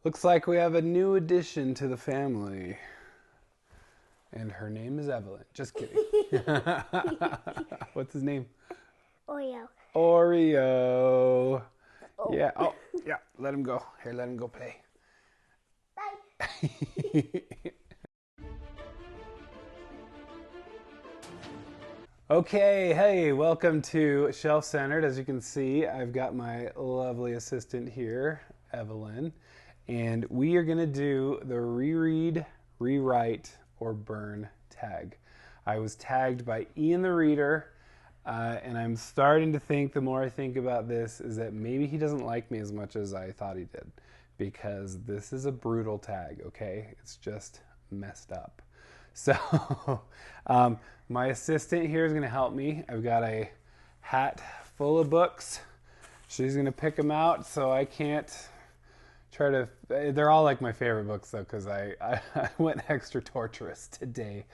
Looks like we have a new addition to the family. And her name is Evelyn. Just kidding. What's his name? Oreo. Oreo. Oh. Yeah. Oh, yeah. Let him go. Here, let him go play. Bye. Okay, hey, welcome to Shelf Centered. As you can see, I've got my lovely assistant here, Evelyn, and we are going to do the reread, rewrite, or burn tag. I was tagged by Ian the Reader, and I'm starting to think, the more I think about this, is that maybe he doesn't like me as much as I thought he did, because this is a brutal tag, okay? It's just messed up. So my assistant here is going to help me. I've got a hat full of books. She's going to pick them out, so I can't try to... They're all like my favorite books, though, because I went extra torturous today.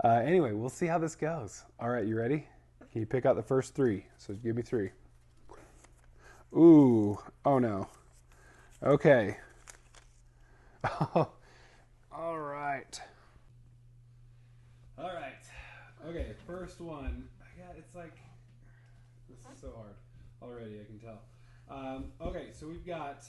Anyway, we'll see how this goes. All right, you ready? Can you pick out the first three? So give me three. Ooh, oh no. Okay. Oh. All right. Okay, first one. It's like, this is so hard already, I can tell. Okay, so we've got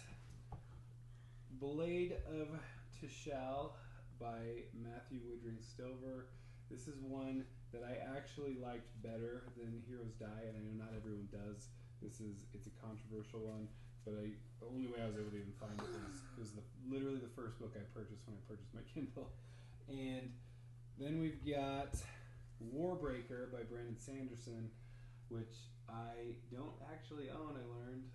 Blade of Tishal by Matthew Woodring Stover. This is one that I actually liked better than Heroes Die, and I know not everyone does. It's a controversial one, but the only way I was able to even find it was literally the first book I purchased when I purchased my Kindle. And then we've got Warbreaker by Brandon Sanderson, which I don't actually own, I learned,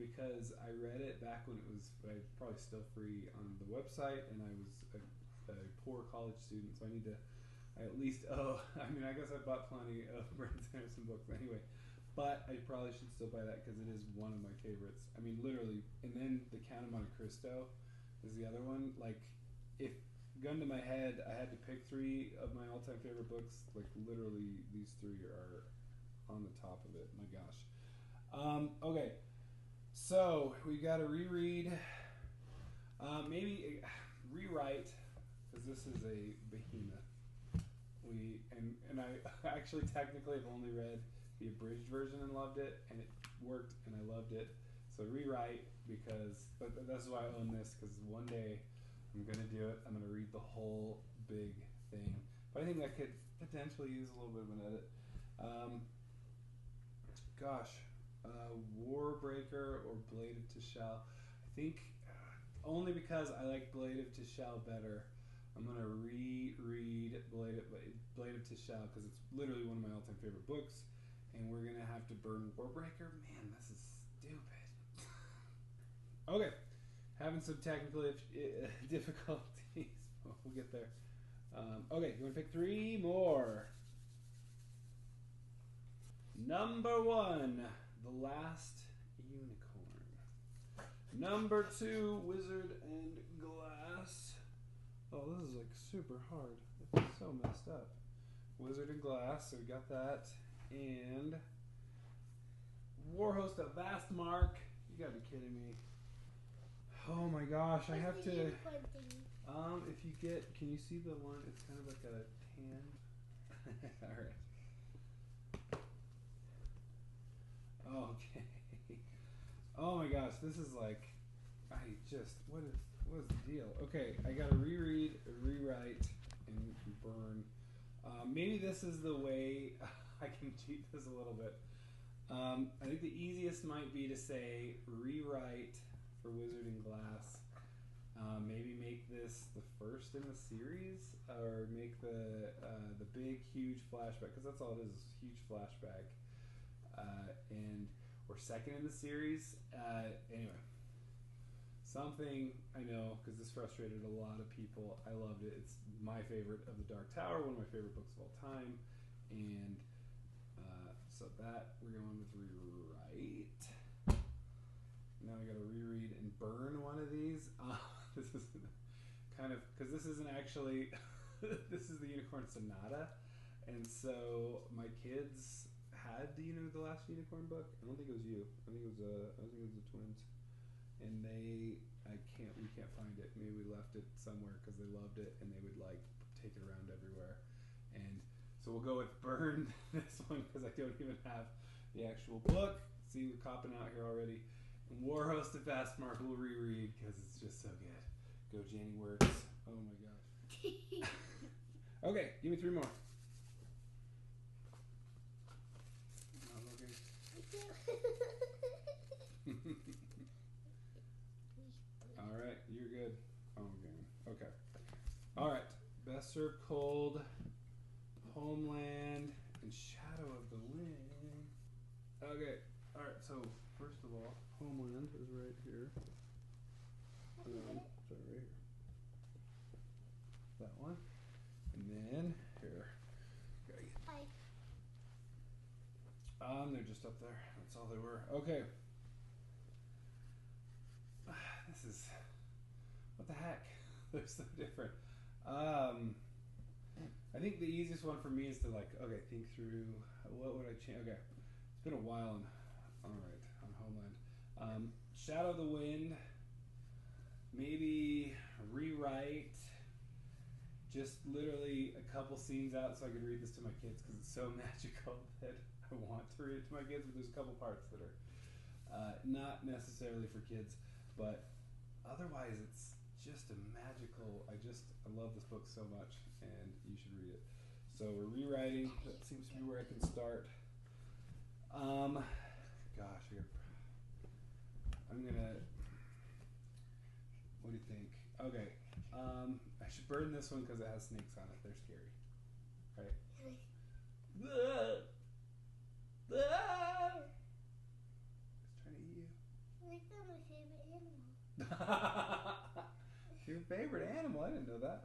because I read it back when it was probably still free on the website, and I was a poor college student, so I at least owe, I mean, I guess I bought plenty of Brandon Sanderson books anyway. But I probably should still buy that because it is one of my favorites. I mean, literally. And then The Count of Monte Cristo is the other one. Like, if gun to my head, I had to pick three of my all-time favorite books. Like, literally, these three are on the top of it. My gosh. Okay. So, we got to reread. Maybe rewrite, because this is a behemoth. And I actually technically have only read the abridged version and loved it, and it worked, and I loved it. So rewrite, but that's why I own this, because one day I'm going to do it. I'm going to read the whole big thing. But I think I could potentially use a little bit of an edit. Warbreaker or Blade of Tishal. I think only because I like Blade of Tishal better, I'm going to reread Blade of Tishal, because it's literally one of my all-time favorite books. And we're going to have to burn Warbreaker. Man, this is stupid. Okay. Having some technical difficulties. We'll get there. Okay, you want to pick three more? Number one, The Last Unicorn. Number two, Wizard and Glass. Oh, this is like super hard. It's so messed up. Wizard and Glass, so we got that. And Warhost of Vastmark. You gotta be kidding me. Oh my gosh, I have to. If you get, can you see the one? It's kind of like a tan. All right. Okay. Oh my gosh, this is like, what is the deal? Okay, I gotta reread, rewrite, and burn. Maybe this is the way I can cheat this a little bit. I think the easiest might be to say rewrite for Wizard and Glass. Maybe make this the first in the series, or make the big, huge flashback, because that's all it is, huge flashback. Or second in the series. Anyway. Something, I know, because this frustrated a lot of people. I loved it. It's my favorite of the Dark Tower, one of my favorite books of all time. And so that we're going with rewrite. Now I got to reread and burn one of these. This is kind of, because this isn't actually, this is the Unicorn Sonata. And so my kids had the Last Unicorn book. I don't think it was you. I think it was the twins. and we can't find it. Maybe we left it somewhere because they loved it and they would like take it around everywhere. And so we'll go with burn this one because I don't even have the actual book. See, we're copping out here already. And Warhost of Fastmark will reread because it's just so good. Go Janny Works. Oh my gosh. Okay, give me 3 more. Not looking. All right, you're good. Oh, okay. All right, Best Served Cold, Homeland, and Shadow of the Wind. Okay, all right. So first of all, Homeland is right here. Sorry, right here. That one, and then here. They're just up there. That's all they were. Okay. This is what the heck. They're so different. I think the easiest one for me is to think through what would I change. Okay, it's been a while. All right, on Homeland. Shadow of the Wind. Maybe rewrite. Just literally a couple scenes out so I could read this to my kids because it's so magical that I want to read it to my kids. But there's a couple parts that are not necessarily for kids, but otherwise it's just a magical. I love this book so much, and you should read it. So we're rewriting. That seems to be where I can start. Gosh, I'm gonna. What do you think? Okay. I should burn this one because it has snakes on it. They're scary, right? It's trying to eat you. Like they're my favorite animal. Your favorite animal? I didn't know that.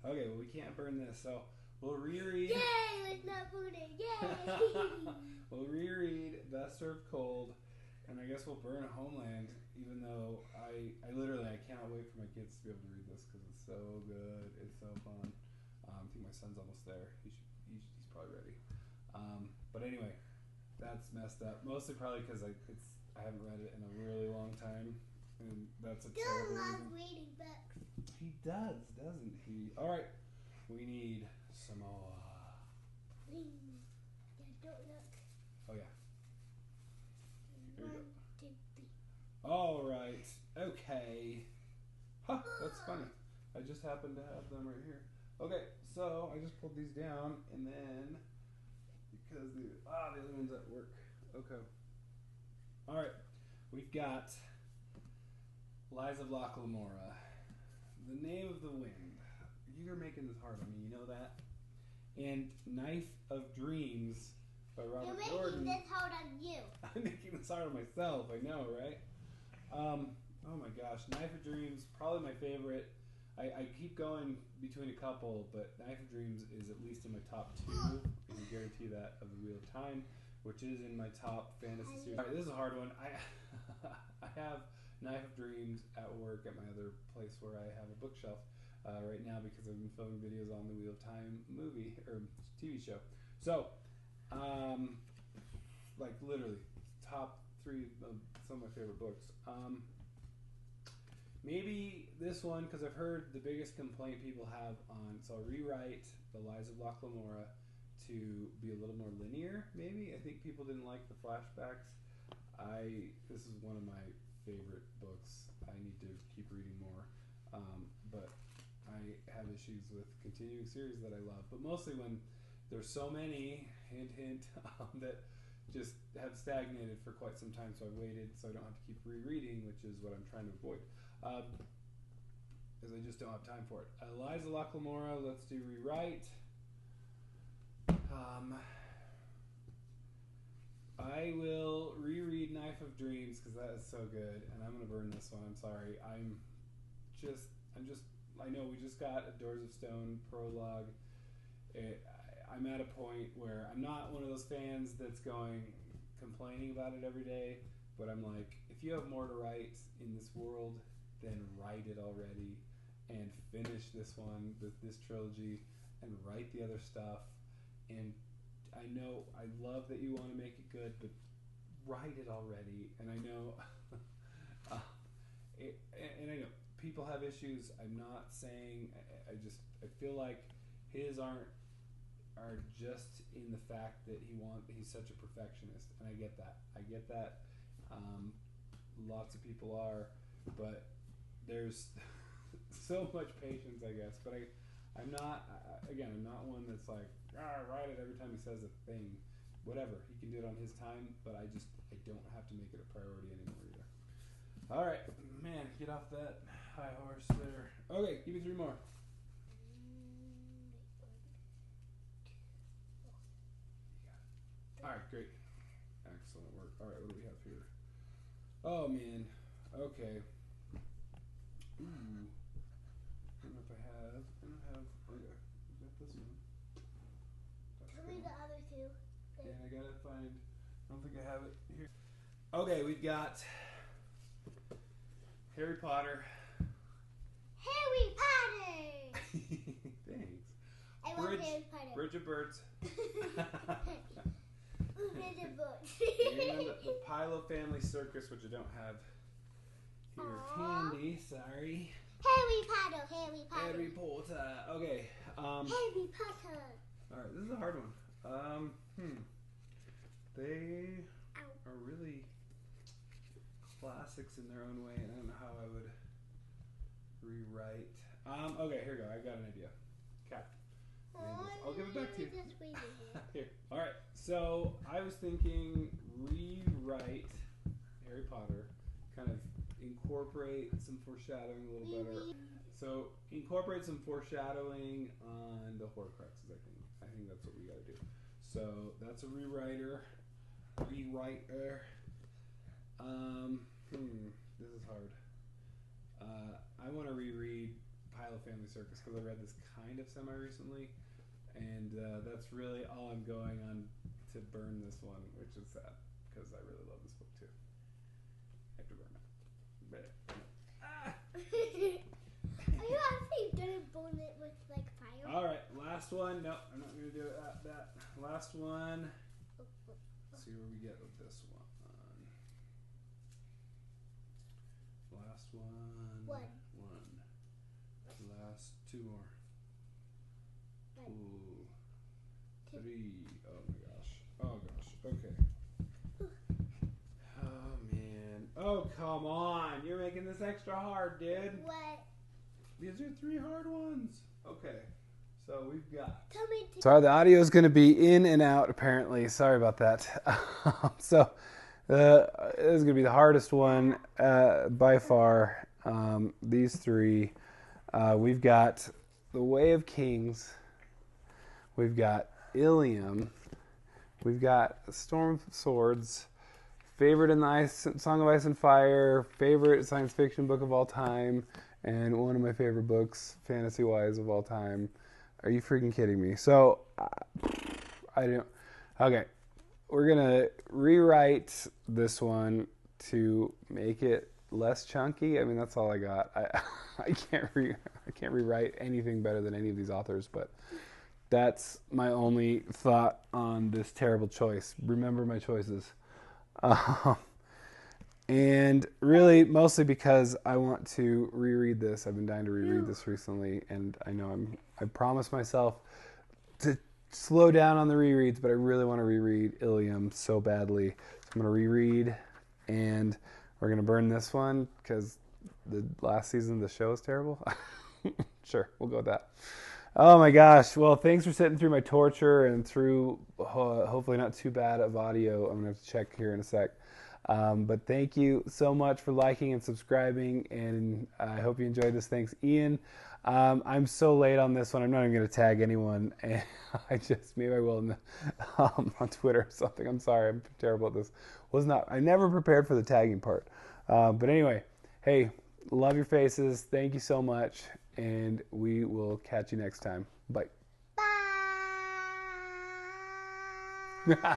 Okay, well we can't burn this, so we'll reread. Yay! Let's not burn it. Yay! We'll reread Best Served Cold, and I guess we'll burn Homeland. Even though I cannot wait for my kids to be able to read this because it's so good. It's so fun. I think my son's almost there. He's probably ready. But anyway, that's messed up. Mostly probably because I haven't read it in a really long time, and that's a terrible reason. Reading books. He does, doesn't he? All right, we need some more. Don't look. Oh yeah. Here we go. 1, 2, 3. All right. Okay. Huh, that's funny. I just happen to have them right here. Okay, so I just pulled these down, and then because the other one's at work. Okay. All right. We've got Lies of Loch Lamora. The Name of the Wind. You're making this hard on me, you know that? And Knife of Dreams by Robert Jordan. You're making this hard on you. I'm making this hard on myself, I know, right? Oh my gosh, Knife of Dreams, probably my favorite. I keep going between a couple, but Knife of Dreams is at least in my top 2. I can guarantee that, of The Wheel of Time, which is in my top fantasy series. All right, this is a hard one. I have Knife of Dreams at work at my other place where I have a bookshelf right now because I've been filming videos on the Wheel of Time movie or TV show. So, literally, top 3 of some of my favorite books. Maybe this one, because I've heard the biggest complaint people have on, so I'll rewrite The Lies of Loch Lamora to be a little more linear, maybe. I think people didn't like the flashbacks. This is one of my favorite books. I need to keep reading more, but I have issues with continuing series that I love, but mostly when there's so many, hint, hint, that just have stagnated for quite some time, so I waited so I don't have to keep rereading, which is what I'm trying to avoid, because I just don't have time for it. Lies of Loch Lamora, let's do rewrite. I will reread Knife of Dreams because that is so good, and I'm going to burn this one. I'm sorry. I know we just got a Doors of Stone prologue. I'm at a point where I'm not one of those fans that's complaining about it every day, but I'm like, if you have more to write in this world, then write it already and finish this one, this trilogy, and write the other stuff. And I know, I love that you want to make it good, but write it already. And I know people have issues. I'm not saying. I feel like his are just in the fact that he's such a perfectionist, and I get that. Lots of people are, but there's so much patience, I guess. But I'm not. I'm not one that's like write it every time he says a thing. Whatever, he can do it on his time, but I don't have to make it a priority anymore either. All right, man, get off that high horse there. Okay, give me 3 more. All right, great. Excellent work. All right, what do we have here? Oh, man. Okay. Ooh. I don't know if I have. Okay. I got this one. Tell me the other two. Yeah, I gotta find. I don't think I have it here. Okay, we've got Harry Potter. Harry Potter! Thanks. I love Harry Potter. Bridge of Birds. Bridge of Birds. And the Pilo Family Circus, which I don't have here handy. Sorry. Harry Potter. Harry Potter. Harry Potter. Okay. Harry Potter. All right, this is a hard one. They are really classics in their own way, and I don't know how I would rewrite. Okay, here we go. I got an idea. Cat. I'll give it back to you. Here. All right. So I was thinking rewrite Harry Potter, kind of incorporate some foreshadowing a little better. So incorporate some foreshadowing on the Horcruxes. I think that's what we got to do. So that's a rewriter. This is hard. I want to reread Pilo Family Circus because I read this kind of semi-recently, and that's really all I'm going on to burn this one, which is sad because I really love this book too. I have to burn it. Are you actually gonna burn it with like fire? All right, last one. No, I'm not gonna do it. That last one. Let's see where we get with this one. Last one. One. Last 2 more. One. Ooh. Two. 3. Oh my gosh. Okay. Oh man. Oh come on. You're making this extra hard, dude. What? These are 3 hard ones. Okay. So we've got. Tell me. Sorry, the audio is going to be in and out apparently. Sorry about that. So this is going to be the hardest one by far. These 3. We've got The Way of Kings. We've got Ilium. We've got Storm of Swords. Favorite in the Song of Ice and Fire. Favorite science fiction book of all time. And one of my favorite books, fantasy-wise, of all time. Are you freaking kidding me? So, I don't... Okay. We're going to rewrite this one to make it less chunky. I mean, that's all I got. I can't rewrite anything better than any of these authors, but that's my only thought on this terrible choice. Remember my choices. And really, mostly because I want to reread this. I've been dying to reread this recently, and I know I promised myself to slow down on the rereads, but I really want to reread Ilium so badly. So I'm going to reread, and we're going to burn this one because the last season of the show is terrible. Sure, we'll go with that. Oh my gosh. Well, thanks for sitting through my torture and through hopefully not too bad of audio. I'm going to have to check here in a sec. But thank you so much for liking and subscribing, and I hope you enjoyed this. Thanks, Ian. I'm so late on this one. I'm not even going to tag anyone. And maybe I will on Twitter or something. I'm sorry. I'm terrible at this. I never prepared for the tagging part. But anyway, hey, love your faces. Thank you so much, and we will catch you next time. Bye. Bye.